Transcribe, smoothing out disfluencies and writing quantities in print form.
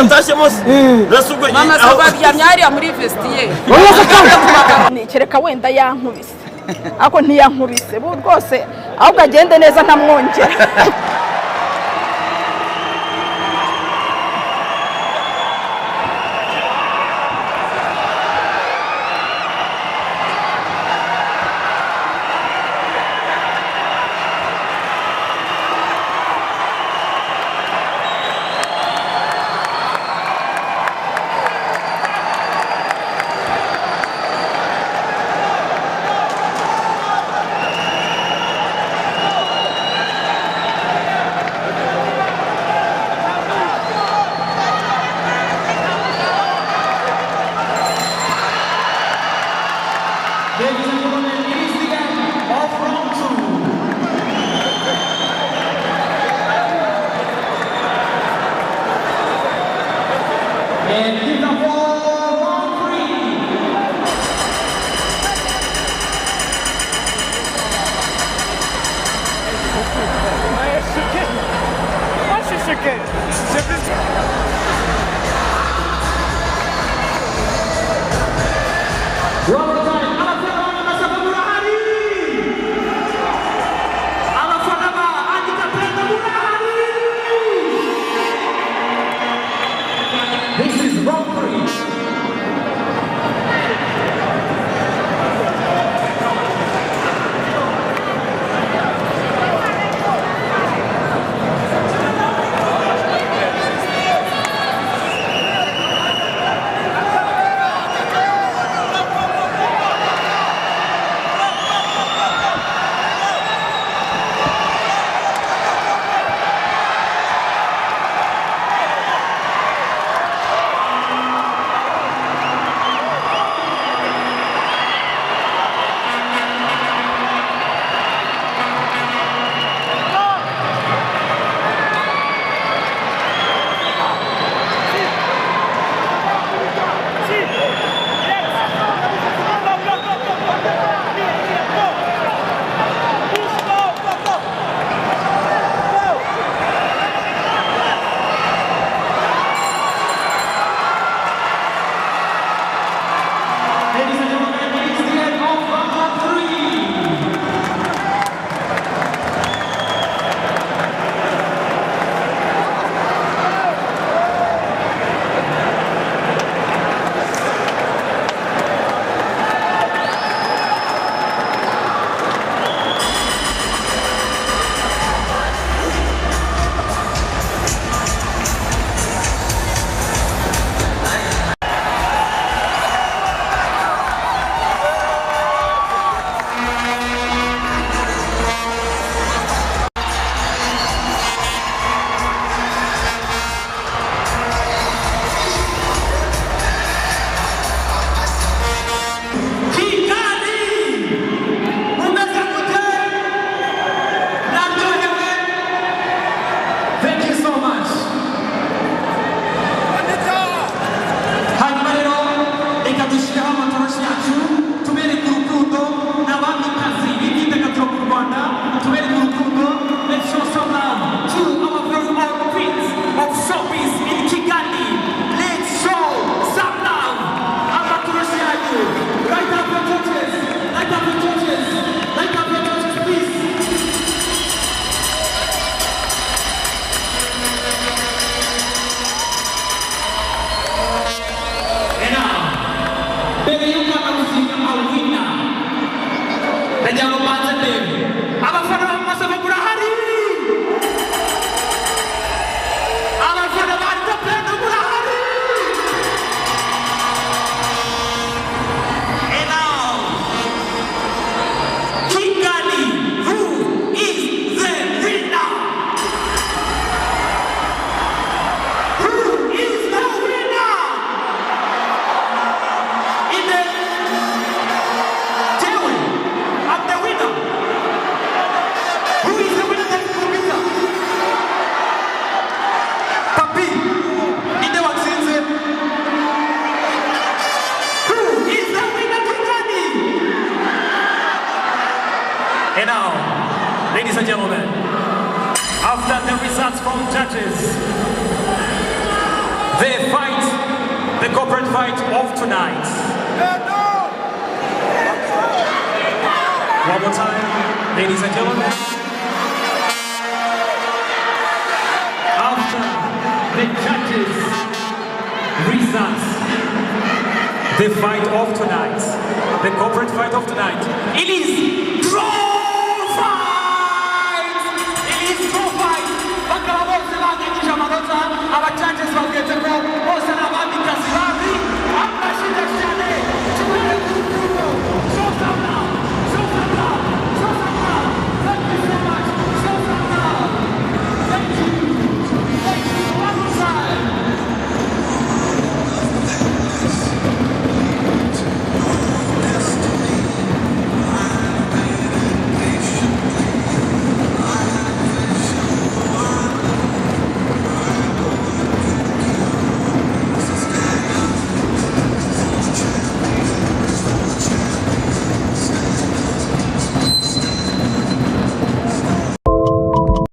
watashye mose rasubwo mama se baryamye hariya muri vestiaire kereka wenda yankubise ako ntiyankubise bu rwose ahubwo agende neza ntamwongera. And now, ladies and gentlemen, after the results from judges, the fight, the corporate fight of tonight. One more time, ladies and gentlemen. After the judges' results, the fight of tonight, the corporate fight of tonight, it is draw fight! It is draw fight! Bakaba bose bagirije amanota, aba judges bageze ko bose n'abandi kazi babi, amashyi